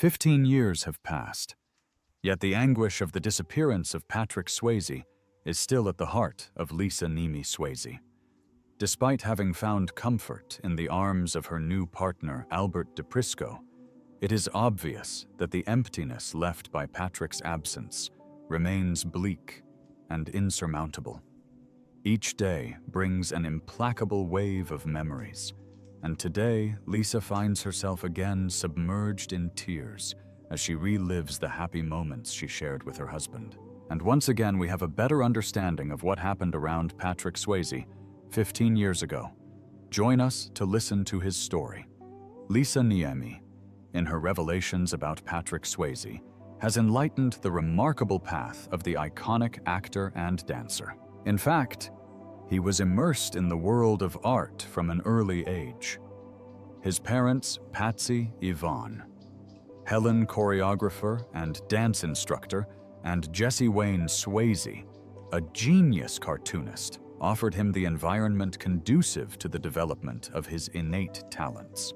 15 years have passed, yet the anguish of the disappearance of Patrick Swayze is still at the heart of Lisa Niemi Swayze. Despite having found comfort in the arms of her new partner, DePrisco, it is obvious that the emptiness left by Patrick's absence remains bleak and insurmountable. Each day brings an implacable wave of memories, and today Lisa finds herself again submerged in tears as she relives the happy moments she shared with her husband. And once again, we have a better understanding of what happened around Patrick Swayze 15 years ago. Join us to listen to his story. Lisa Niemi, in her revelations about Patrick Swayze, has enlightened the remarkable path of the iconic actor and dancer. In fact, he was immersed in the world of art from an early age. His parents, Patsy, Yvonne, Helen, choreographer and dance instructor, and Jesse Wayne Swayze, a genius cartoonist, offered him the environment conducive to the development of his innate talents.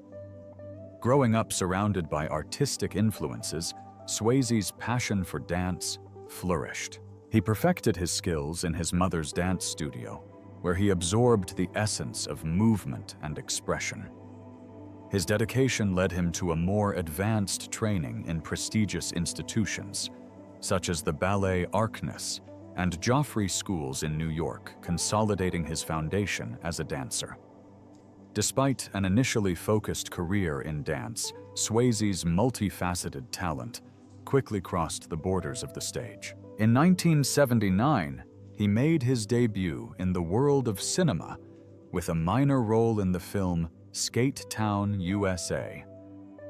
Growing up surrounded by artistic influences, Swayze's passion for dance flourished. He perfected his skills in his mother's dance studio, where he absorbed the essence of movement and expression. His dedication led him to a more advanced training in prestigious institutions, such as the Ballet Arkness and Joffrey Schools in New York, consolidating his foundation as a dancer. Despite an initially focused career in dance, Swayze's multifaceted talent quickly crossed the borders of the stage. In 1979, he made his debut in the world of cinema with a minor role in the film Skate Town, USA.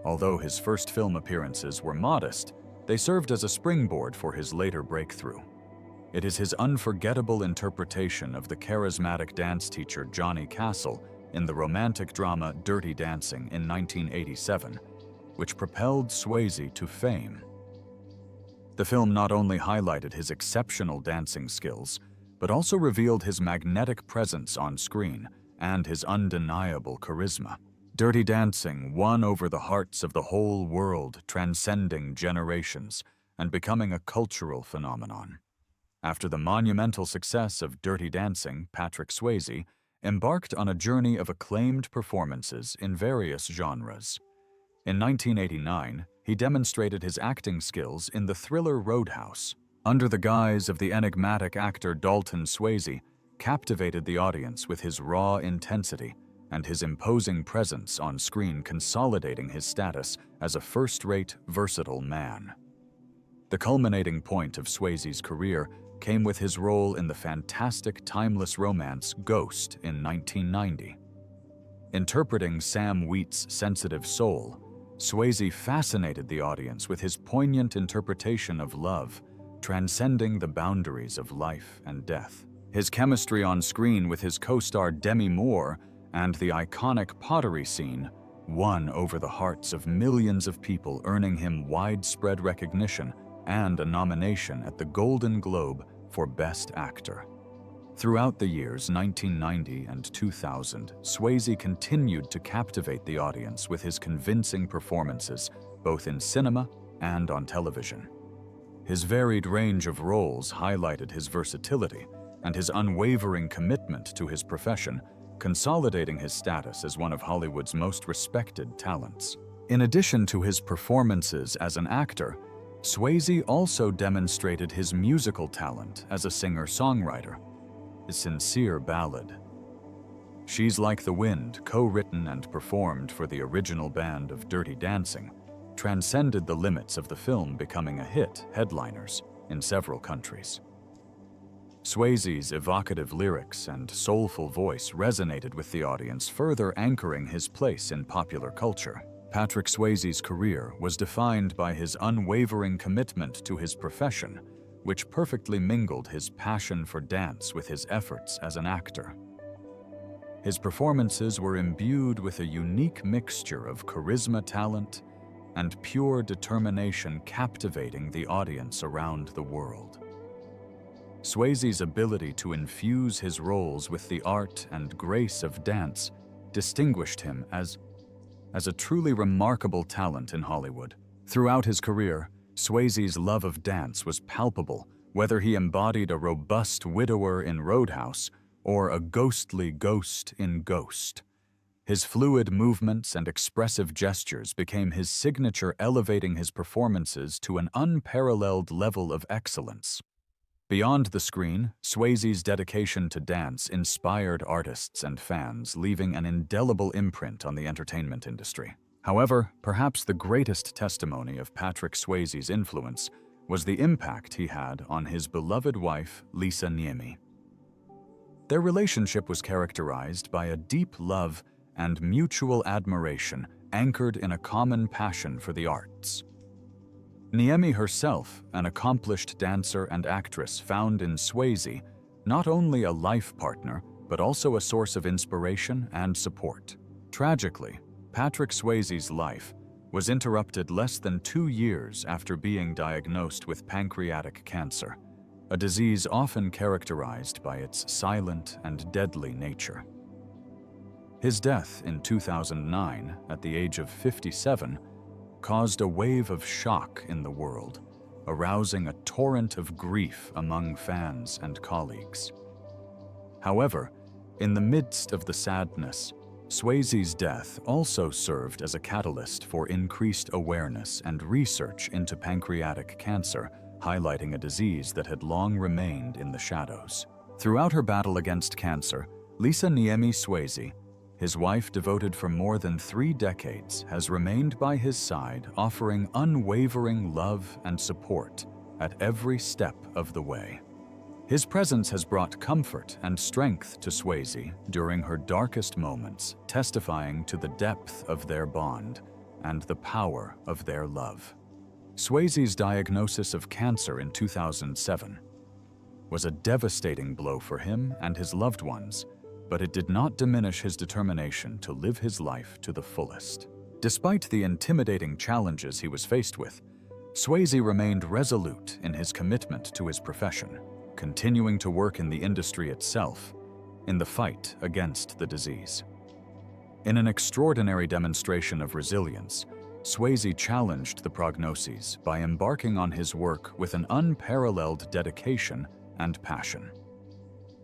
Although his first film appearances were modest, they served as a springboard for his later breakthrough. It is his unforgettable interpretation of the charismatic dance teacher Johnny Castle in the romantic drama Dirty Dancing in 1987, which propelled Swayze to fame. The film not only highlighted his exceptional dancing skills, but also revealed his magnetic presence on screen and his undeniable charisma. Dirty Dancing won over the hearts of the whole world, transcending generations and becoming a cultural phenomenon. After the monumental success of Dirty Dancing, Patrick Swayze embarked on a journey of acclaimed performances in various genres. In 1989, he demonstrated his acting skills in the thriller Roadhouse. Under the guise of the enigmatic actor Dalton Swayze, captivated the audience with his raw intensity and his imposing presence on screen, consolidating his status as a first-rate, versatile man. The culminating point of Swayze's career came with his role in the fantastic, timeless romance Ghost in 1990. Interpreting Sam Wheat's sensitive soul, Swayze fascinated the audience with his poignant interpretation of love, transcending the boundaries of life and death. His chemistry on screen with his co-star Demi Moore and the iconic pottery scene won over the hearts of millions of people, earning him widespread recognition and a nomination at the Golden Globe for Best Actor. Throughout the years 1990 and 2000, Swayze continued to captivate the audience with his convincing performances, both in cinema and on television. His varied range of roles highlighted his versatility and his unwavering commitment to his profession, consolidating his status as one of Hollywood's most respected talents. In addition to his performances as an actor, Swayze also demonstrated his musical talent as a singer-songwriter. His sincere ballad, She's Like the Wind, co-written and performed for the original band of Dirty Dancing, transcended the limits of the film, becoming a hit headliners in several countries. Swayze's evocative lyrics and soulful voice resonated with the audience, further anchoring his place in popular culture. Patrick Swayze's career was defined by his unwavering commitment to his profession, which perfectly mingled his passion for dance with his efforts as an actor. His performances were imbued with a unique mixture of charisma, talent, and pure determination, captivating the audience around the world. Swayze's ability to infuse his roles with the art and grace of dance distinguished him as a truly remarkable talent in Hollywood, Throughout his career, Swayze's love of dance was palpable, whether he embodied a robust widower in Roadhouse or a ghostly ghost in Ghost. His fluid movements and expressive gestures became his signature, elevating his performances to an unparalleled level of excellence. Beyond the screen, Swayze's dedication to dance inspired artists and fans, leaving an indelible imprint on the entertainment industry. However, perhaps the greatest testimony of Patrick Swayze's influence was the impact he had on his beloved wife, Lisa Niemi. Their relationship was characterized by a deep love and mutual admiration anchored in a common passion for the arts. Niemi herself, an accomplished dancer and actress, found in Swayze not only a life partner, but also a source of inspiration and support. Tragically, Patrick Swayze's life was interrupted less than 2 years after being diagnosed with pancreatic cancer, a disease often characterized by its silent and deadly nature. His death in 2009, at the age of 57, caused a wave of shock in the world, arousing a torrent of grief among fans and colleagues. However, in the midst of the sadness, Swayze's death also served as a catalyst for increased awareness and research into pancreatic cancer, highlighting a disease that had long remained in the shadows. Throughout her battle against cancer, Lisa Niemi Swayze, his wife devoted for more than 3 decades, has remained by his side, offering unwavering love and support at every step of the way. His presence has brought comfort and strength to Swayze during her darkest moments, testifying to the depth of their bond and the power of their love. Swayze's diagnosis of cancer in 2007 was a devastating blow for him and his loved ones, but it did not diminish his determination to live his life to the fullest. Despite the intimidating challenges he was faced with, Swayze remained resolute in his commitment to his profession, continuing to work in the industry itself in the fight against the disease. In an extraordinary demonstration of resilience, Swayze challenged the prognoses by embarking on his work with an unparalleled dedication and passion.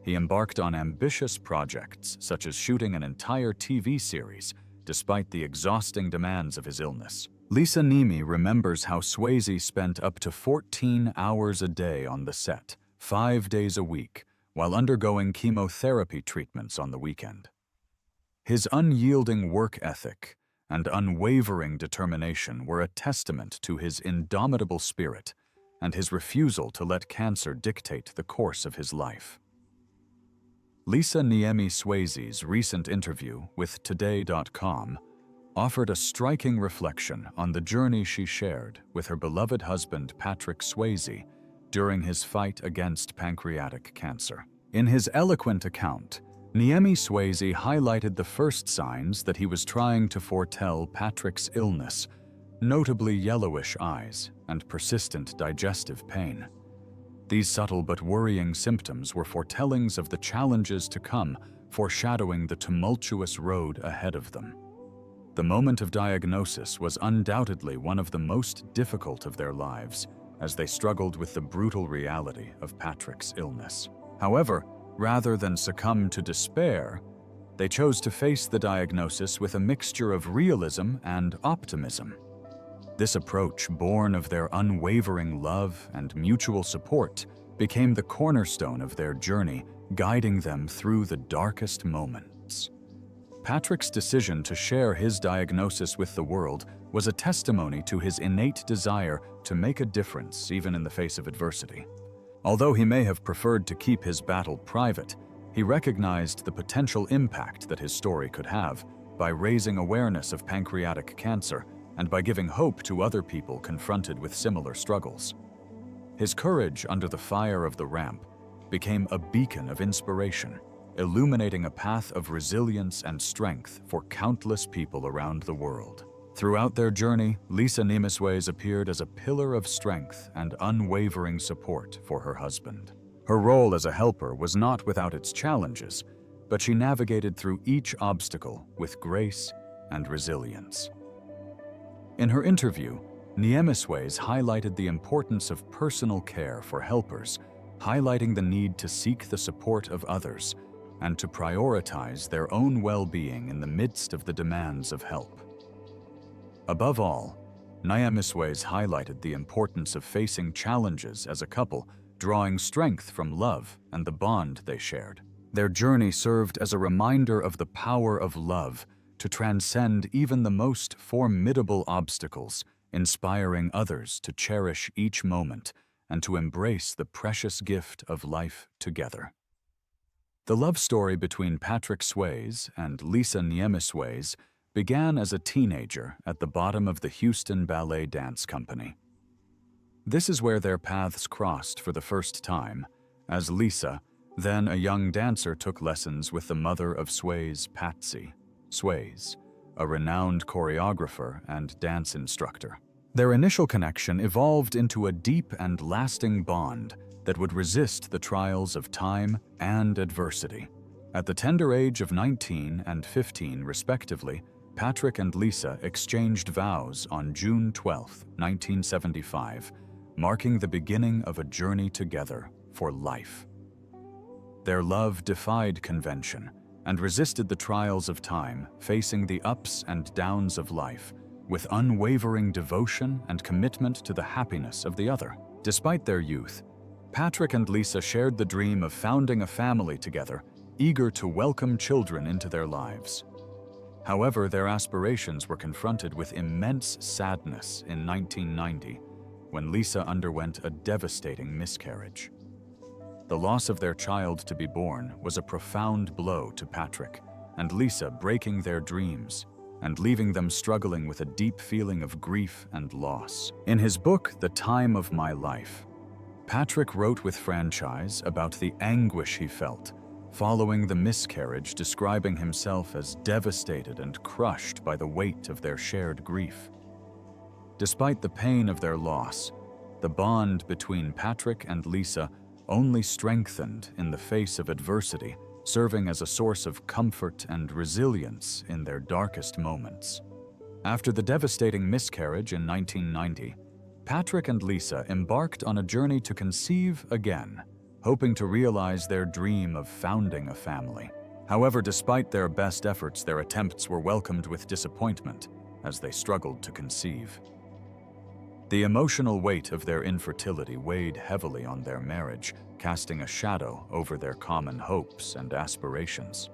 He embarked on ambitious projects, such as shooting an entire TV series, despite the exhausting demands of his illness. Lisa Niemi remembers how Swayze spent up to 14 hours a day on the set, 5 days a week, while undergoing chemotherapy treatments on the weekend. His unyielding work ethic and unwavering determination were a testament to his indomitable spirit and his refusal to let cancer dictate the course of his life. Lisa Niemi Swayze's recent interview with Today.com offered a striking reflection on the journey she shared with her beloved husband Patrick Swayze during his fight against pancreatic cancer. In his eloquent account, Niemi Swayze highlighted the first signs that he was trying to foretell Patrick's illness, notably yellowish eyes and persistent digestive pain. These subtle but worrying symptoms were foretellings of the challenges to come, foreshadowing the tumultuous road ahead of them. The moment of diagnosis was undoubtedly one of the most difficult of their lives, as they struggled with the brutal reality of Patrick's illness. However, rather than succumb to despair, they chose to face the diagnosis with a mixture of realism and optimism. This approach, born of their unwavering love and mutual support, became the cornerstone of their journey, guiding them through the darkest moments. Patrick's decision to share his diagnosis with the world was a testimony to his innate desire to make a difference even in the face of adversity. Although he may have preferred to keep his battle private, he recognized the potential impact that his story could have by raising awareness of pancreatic cancer and by giving hope to other people confronted with similar struggles. His courage under the fire of the ramp became a beacon of inspiration, illuminating a path of resilience and strength for countless people around the world. Throughout their journey, Lisa Niemi Swayze appeared as a pillar of strength and unwavering support for her husband. Her role as a helper was not without its challenges, but she navigated through each obstacle with grace and resilience. In her interview, Niemi Swayze highlighted the importance of personal care for helpers, highlighting the need to seek the support of others and to prioritize their own well-being in the midst of the demands of help. Above all, Niemi Swayze highlighted the importance of facing challenges as a couple, drawing strength from love and the bond they shared. Their journey served as a reminder of the power of love to transcend even the most formidable obstacles, inspiring others to cherish each moment and to embrace the precious gift of life together. The love story between Patrick Swayze and Lisa Niemi Swayze began as a teenager at the bottom of the Houston Ballet Dance Company. This is where their paths crossed for the first time, as Lisa, then a young dancer, took lessons with the mother of Swayze, Patsy Swayze, a renowned choreographer and dance instructor. Their initial connection evolved into a deep and lasting bond that would resist the trials of time and adversity. At the tender age of 19 and 15, respectively, Patrick and Lisa exchanged vows on June 12, 1975, marking the beginning of a journey together for life. Their love defied convention and resisted the trials of time, facing the ups and downs of life with unwavering devotion and commitment to the happiness of the other. Despite their youth, Patrick and Lisa shared the dream of founding a family together, eager to welcome children into their lives. However, their aspirations were confronted with immense sadness in 1990, when Lisa underwent a devastating miscarriage. The loss of their child to be born was a profound blow to Patrick and Lisa, breaking their dreams and leaving them struggling with a deep feeling of grief and loss. In his book, The Time of My Life, Patrick wrote with franchise about the anguish he felt following the miscarriage, describing himself as devastated and crushed by the weight of their shared grief. Despite the pain of their loss, the bond between Patrick and Lisa only strengthened in the face of adversity, serving as a source of comfort and resilience in their darkest moments. After the devastating miscarriage in 1990, Patrick and Lisa embarked on a journey to conceive again, hoping to realize their dream of founding a family. However, despite their best efforts, their attempts were welcomed with disappointment as they struggled to conceive. The emotional weight of their infertility weighed heavily on their marriage, casting a shadow over their common hopes and aspirations.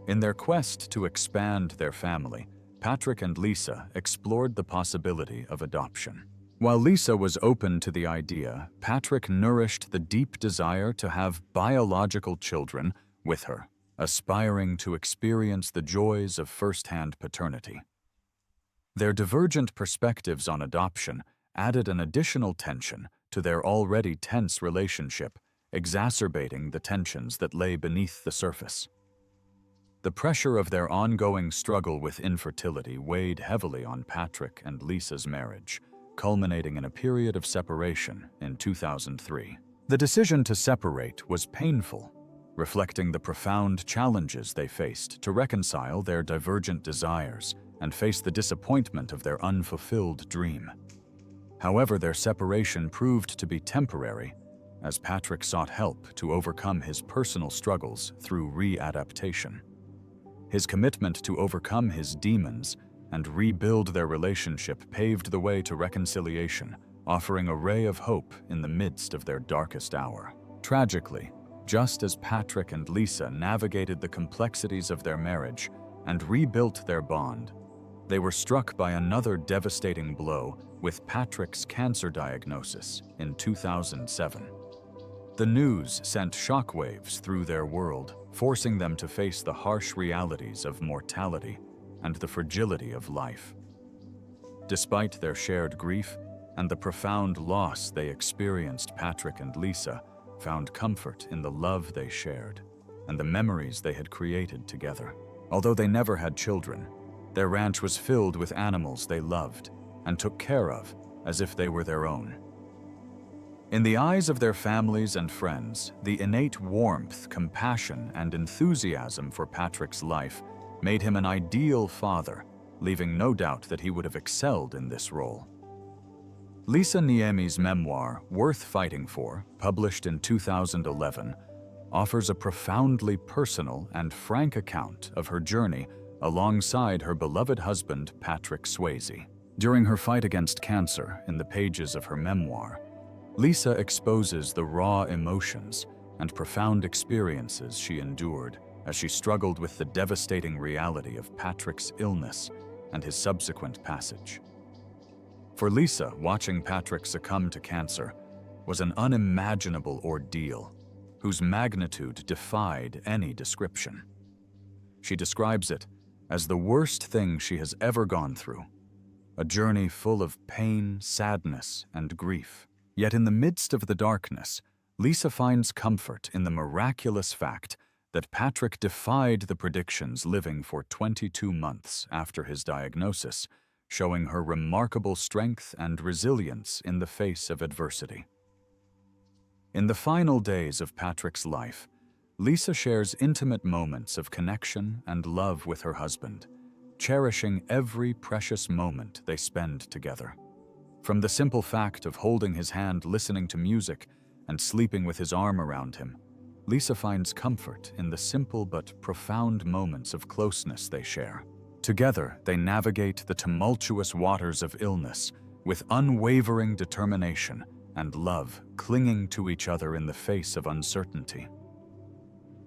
In their quest to expand their family, Patrick and Lisa explored the possibility of adoption. While Lisa was open to the idea, Patrick nourished the deep desire to have biological children with her, aspiring to experience the joys of first-hand paternity. Their divergent perspectives on adoption added an additional tension to their already tense relationship, exacerbating the tensions that lay beneath the surface. The pressure of their ongoing struggle with infertility weighed heavily on Patrick and Lisa's marriage, culminating in a period of separation in 2003. The decision to separate was painful, reflecting the profound challenges they faced to reconcile their divergent desires and face the disappointment of their unfulfilled dream. However, their separation proved to be temporary, as Patrick sought help to overcome his personal struggles through readaptation. His commitment to overcome his demons and rebuild their relationship paved the way to reconciliation, offering a ray of hope in the midst of their darkest hour. Tragically, just as Patrick and Lisa navigated the complexities of their marriage and rebuilt their bond, they were struck by another devastating blow with Patrick's cancer diagnosis in 2007. The news sent shockwaves through their world, forcing them to face the harsh realities of mortality and the fragility of life. Despite their shared grief and the profound loss they experienced, Patrick and Lisa found comfort in the love they shared and the memories they had created together. Although they never had children, their ranch was filled with animals they loved and took care of as if they were their own. In the eyes of their families and friends, the innate warmth, compassion, and enthusiasm for Patrick's life made him an ideal father, leaving no doubt that he would have excelled in this role. Lisa Niemi's memoir, Worth Fighting For, published in 2011, offers a profoundly personal and frank account of her journey alongside her beloved husband, Patrick Swayze. During her fight against cancer, in the pages of her memoir, Lisa exposes the raw emotions and profound experiences she endured as she struggled with the devastating reality of Patrick's illness and his subsequent passage. For Lisa, watching Patrick succumb to cancer was an unimaginable ordeal whose magnitude defied any description. She describes it as the worst thing she has ever gone through, a journey full of pain, sadness, and grief. Yet in the midst of the darkness, Lisa finds comfort in the miraculous fact that Patrick defied the predictions living for 22 months after his diagnosis, showing her remarkable strength and resilience in the face of adversity. In the final days of Patrick's life, Lisa shares intimate moments of connection and love with her husband, cherishing every precious moment they spend together. From the simple fact of holding his hand listening to music and sleeping with his arm around him, Lisa finds comfort in the simple but profound moments of closeness they share. Together, they navigate the tumultuous waters of illness with unwavering determination and love, clinging to each other in the face of uncertainty.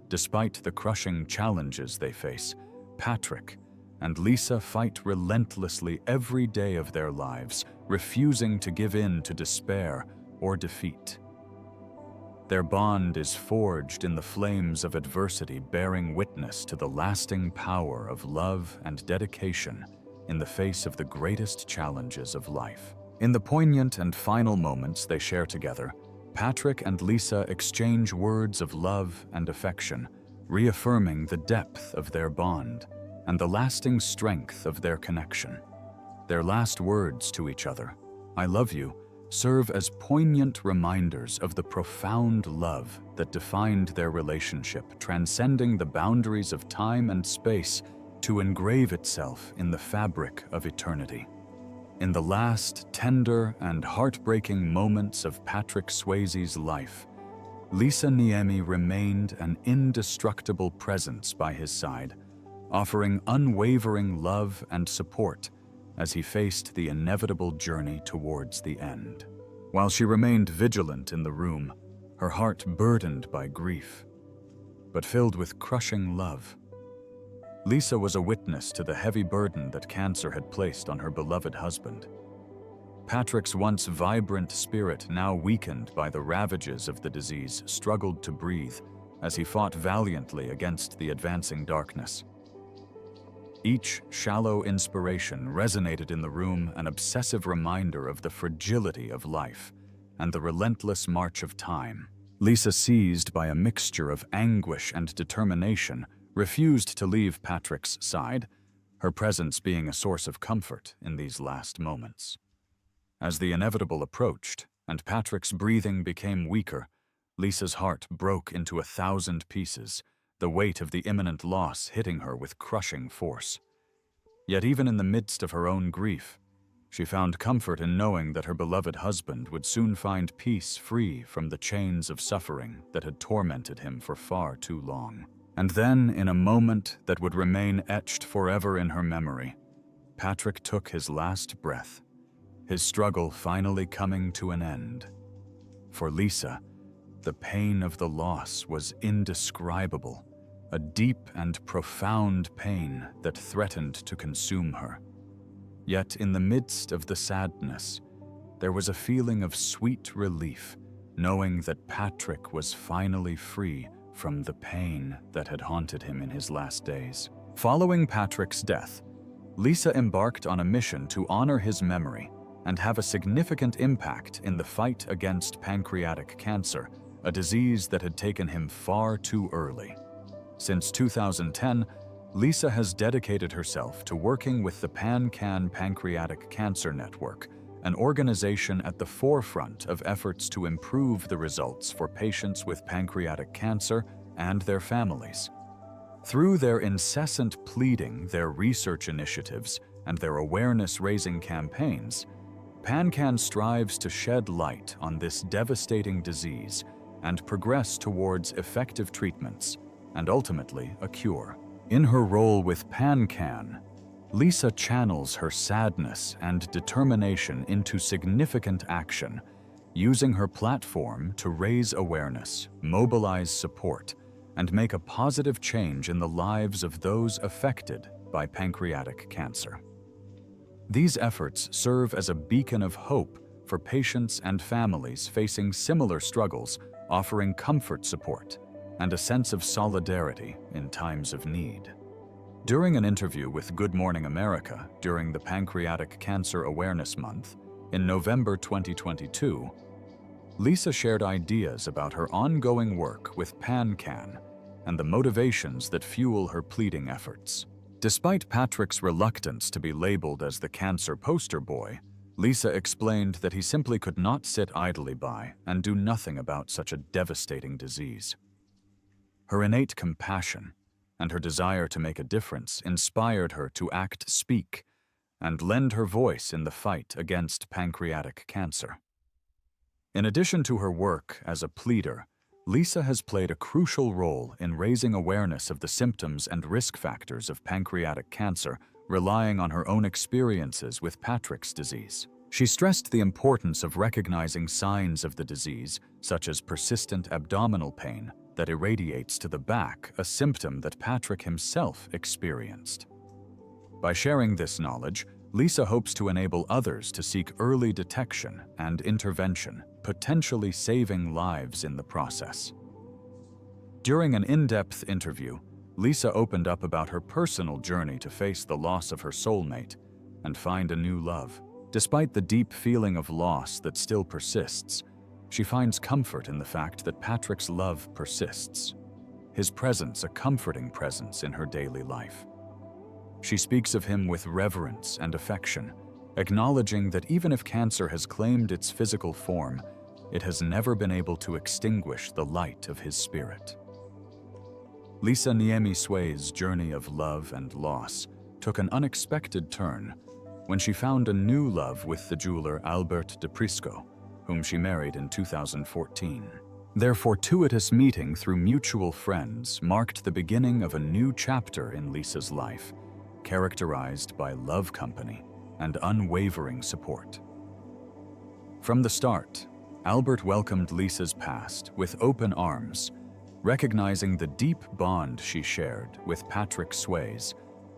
Despite the crushing challenges they face, Patrick and Lisa fight relentlessly every day of their lives, refusing to give in to despair or defeat. Their bond is forged in the flames of adversity, bearing witness to the lasting power of love and dedication in the face of the greatest challenges of life. In the poignant and final moments they share together, Patrick and Lisa exchange words of love and affection, reaffirming the depth of their bond and the lasting strength of their connection. Their last words to each other, "I love you," serve as poignant reminders of the profound love that defined their relationship, transcending the boundaries of time and space to engrave itself in the fabric of eternity. In the last tender and heartbreaking moments of Patrick Swayze's life, Lisa Niemi remained an indestructible presence by his side, offering unwavering love and support as he faced the inevitable journey towards the end. While she remained vigilant in the room, her heart burdened by grief, but filled with crushing love, Lisa was a witness to the heavy burden that cancer had placed on her beloved husband. Patrick's once vibrant spirit, now weakened by the ravages of the disease, struggled to breathe as he fought valiantly against the advancing darkness. Each shallow inspiration resonated in the room, an obsessive reminder of the fragility of life and the relentless march of time. Lisa, seized by a mixture of anguish and determination, refused to leave Patrick's side, her presence being a source of comfort in these last moments. As the inevitable approached and Patrick's breathing became weaker, Lisa's heart broke into 1,000 pieces, the weight of the imminent loss hitting her with crushing force. Yet even in the midst of her own grief, she found comfort in knowing that her beloved husband would soon find peace, free from the chains of suffering that had tormented him for far too long. And then, in a moment that would remain etched forever in her memory, Patrick took his last breath, his struggle finally coming to an end. For Lisa, the pain of the loss was indescribable, a deep and profound pain that threatened to consume her. Yet in the midst of the sadness, there was a feeling of sweet relief, knowing that Patrick was finally free from the pain that had haunted him in his last days. Following Patrick's death, Lisa embarked on a mission to honor his memory and have a significant impact in the fight against pancreatic cancer, a disease that had taken him far too early. Since 2010, Lisa has dedicated herself to working with the PanCan Pancreatic Cancer Network, an organization at the forefront of efforts to improve the results for patients with pancreatic cancer and their families. Through their incessant pleading, their research initiatives, and their awareness-raising campaigns, PanCan strives to shed light on this devastating disease and progress towards effective treatments and ultimately a cure. In her role with PanCan, Lisa channels her sadness and determination into significant action, using her platform to raise awareness, mobilize support, and make a positive change in the lives of those affected by pancreatic cancer. These efforts serve as a beacon of hope for patients and families facing similar struggles, offering comfort support and a sense of solidarity in times of need. During an interview with Good Morning America during the Pancreatic Cancer Awareness Month in November 2022, Lisa shared ideas about her ongoing work with PanCan and the motivations that fuel her pleading efforts. Despite Patrick's reluctance to be labeled as the cancer poster boy, Lisa explained that he simply could not sit idly by and do nothing about such a devastating disease. Her innate compassion and her desire to make a difference inspired her to act, speak, and lend her voice in the fight against pancreatic cancer. In addition to her work as a pleader, Lisa has played a crucial role in raising awareness of the symptoms and risk factors of pancreatic cancer, relying on her own experiences with Patrick's disease. She stressed the importance of recognizing signs of the disease, such as persistent abdominal pain that irradiates to the back, a symptom that Patrick himself experienced. By sharing this knowledge, Lisa hopes to enable others to seek early detection and intervention, potentially saving lives in the process. During an in-depth interview, Lisa opened up about her personal journey to face the loss of her soulmate and find a new love. Despite the deep feeling of loss that still persists, she finds comfort in the fact that Patrick's love persists, his presence a comforting presence in her daily life. She speaks of him with reverence and affection, acknowledging that even if cancer has claimed its physical form, it has never been able to extinguish the light of his spirit. Lisa Niemi Swayze's journey of love and loss took an unexpected turn when she found a new love with the jeweler DePrisco, whom she married in 2014. Their fortuitous meeting through mutual friends marked the beginning of a new chapter in Lisa's life, characterized by love company and unwavering support. From the start, Albert welcomed Lisa's past with open arms, recognizing the deep bond she shared with Patrick Swayze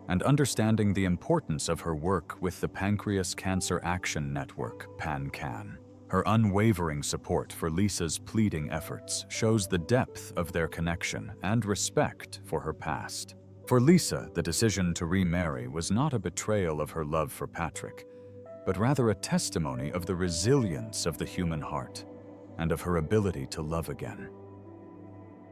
and understanding the importance of her work with the Pancreas Cancer Action Network, PanCan. Her unwavering support for Lisa's pleading efforts shows the depth of their connection and respect for her past. For Lisa, the decision to remarry was not a betrayal of her love for Patrick, but rather a testimony of the resilience of the human heart and of her ability to love again.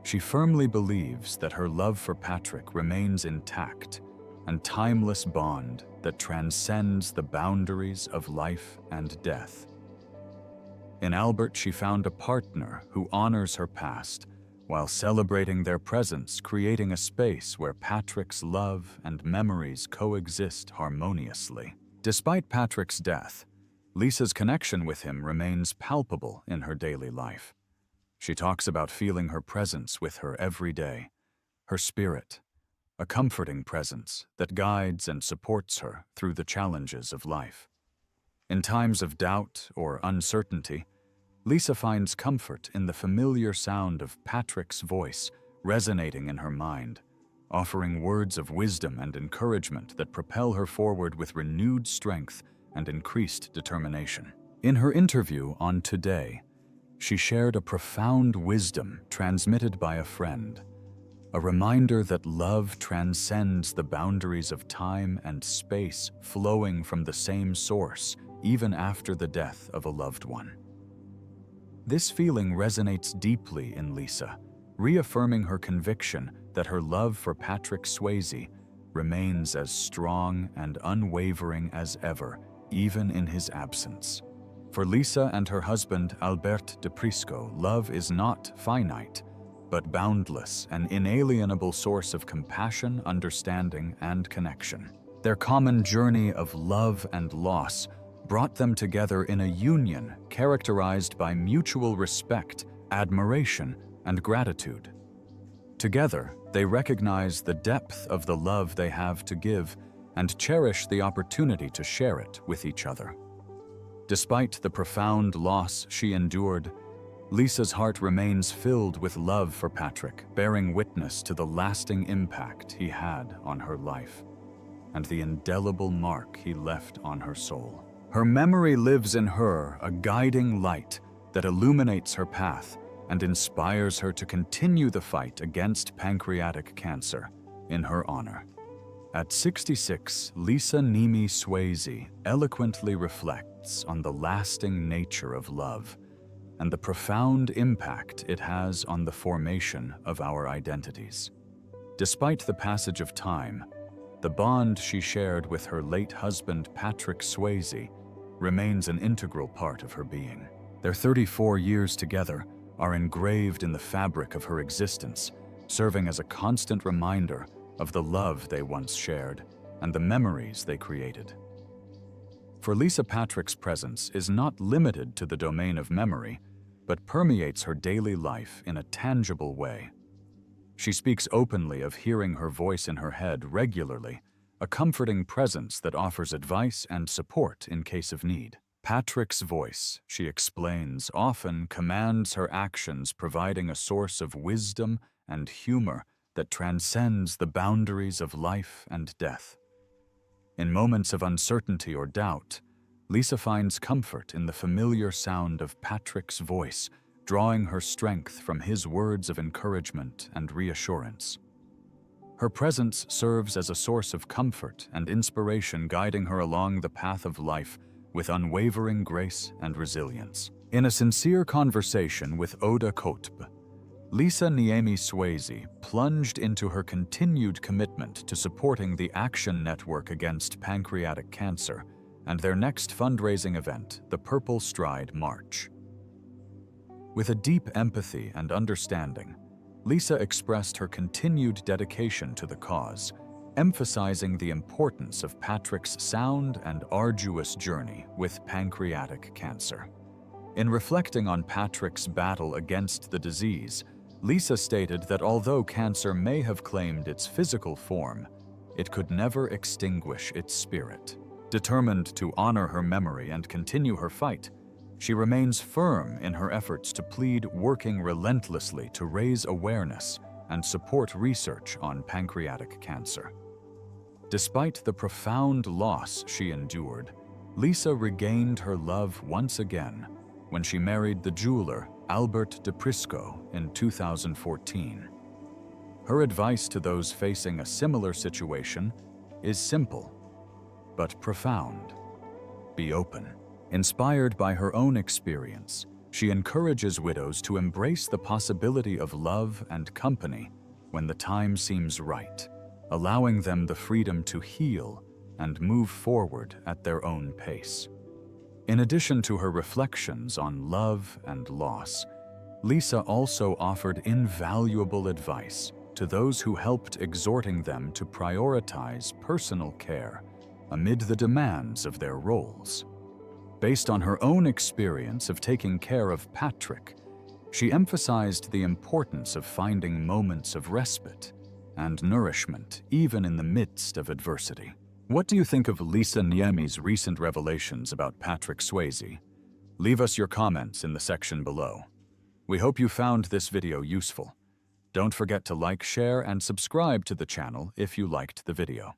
She firmly believes that her love for Patrick remains intact, a timeless bond that transcends the boundaries of life and death. In Albert, she found a partner who honors her past, while celebrating their presence, creating a space where Patrick's love and memories coexist harmoniously. Despite Patrick's death, Lisa's connection with him remains palpable in her daily life. She talks about feeling her presence with her every day, her spirit, a comforting presence that guides and supports her through the challenges of life. In times of doubt or uncertainty, Lisa finds comfort in the familiar sound of Patrick's voice resonating in her mind, offering words of wisdom and encouragement that propel her forward with renewed strength and increased determination. In her interview on Today, she shared a profound wisdom transmitted by a friend, a reminder that love transcends the boundaries of time and space, flowing from the same source, even after the death of a loved one. This feeling resonates deeply in Lisa, reaffirming her conviction that her love for Patrick Swayze remains as strong and unwavering as ever, even in his absence. For Lisa and her husband, Albert DePrisco, love is not finite, but boundless, an inalienable source of compassion, understanding, and connection. Their common journey of love and loss brought them together in a union characterized by mutual respect, admiration, and gratitude. Together, they recognize the depth of the love they have to give and cherish the opportunity to share it with each other. Despite the profound loss she endured, Lisa's heart remains filled with love for Patrick, bearing witness to the lasting impact he had on her life and the indelible mark he left on her soul. Her memory lives in her, a guiding light that illuminates her path and inspires her to continue the fight against pancreatic cancer in her honor. At 66, Lisa Niemi Swayze eloquently reflects on the lasting nature of love and the profound impact it has on the formation of our identities. Despite the passage of time, the bond she shared with her late husband Patrick Swayze remains an integral part of her being. Their 34 years together are engraved in the fabric of her existence, serving as a constant reminder of the love they once shared and the memories they created. For Lisa, Patrick's presence is not limited to the domain of memory, but permeates her daily life in a tangible way. She speaks openly of hearing her voice in her head regularly, a comforting presence that offers advice and support in case of need. Patrick's voice, she explains, often commands her actions, providing a source of wisdom and humor that transcends the boundaries of life and death. In moments of uncertainty or doubt, Lisa finds comfort in the familiar sound of Patrick's voice, drawing her strength from his words of encouragement and reassurance. Her presence serves as a source of comfort and inspiration, guiding her along the path of life with unwavering grace and resilience. In a sincere conversation with Oda Kotb, Lisa Niemi Swayze plunged into her continued commitment to supporting the Action Network Against Pancreatic Cancer and their next fundraising event, the Purple Stride March. With a deep empathy and understanding, Lisa expressed her continued dedication to the cause, emphasizing the importance of Patrick's sound and arduous journey with pancreatic cancer. In reflecting on Patrick's battle against the disease, Lisa stated that although cancer may have claimed its physical form, it could never extinguish its spirit. Determined to honor her memory and continue her fight, she remains firm in her efforts to plead, working relentlessly to raise awareness and support research on pancreatic cancer. Despite the profound loss she endured, Lisa regained her love once again when she married the jeweler Albert DePrisco in 2014. Her advice to those facing a similar situation is simple, but profound. Be open. Inspired by her own experience, she encourages widows to embrace the possibility of love and company when the time seems right, allowing them the freedom to heal and move forward at their own pace. In addition to her reflections on love and loss, Lisa also offered invaluable advice to those who helped, exhorting them to prioritize personal care amid the demands of their roles. Based on her own experience of taking care of Patrick, she emphasized the importance of finding moments of respite and nourishment even in the midst of adversity. What do you think of Lisa Niemi's recent revelations about Patrick Swayze? Leave us your comments in the section below. We hope you found this video useful. Don't forget to like, share, and subscribe to the channel if you liked the video.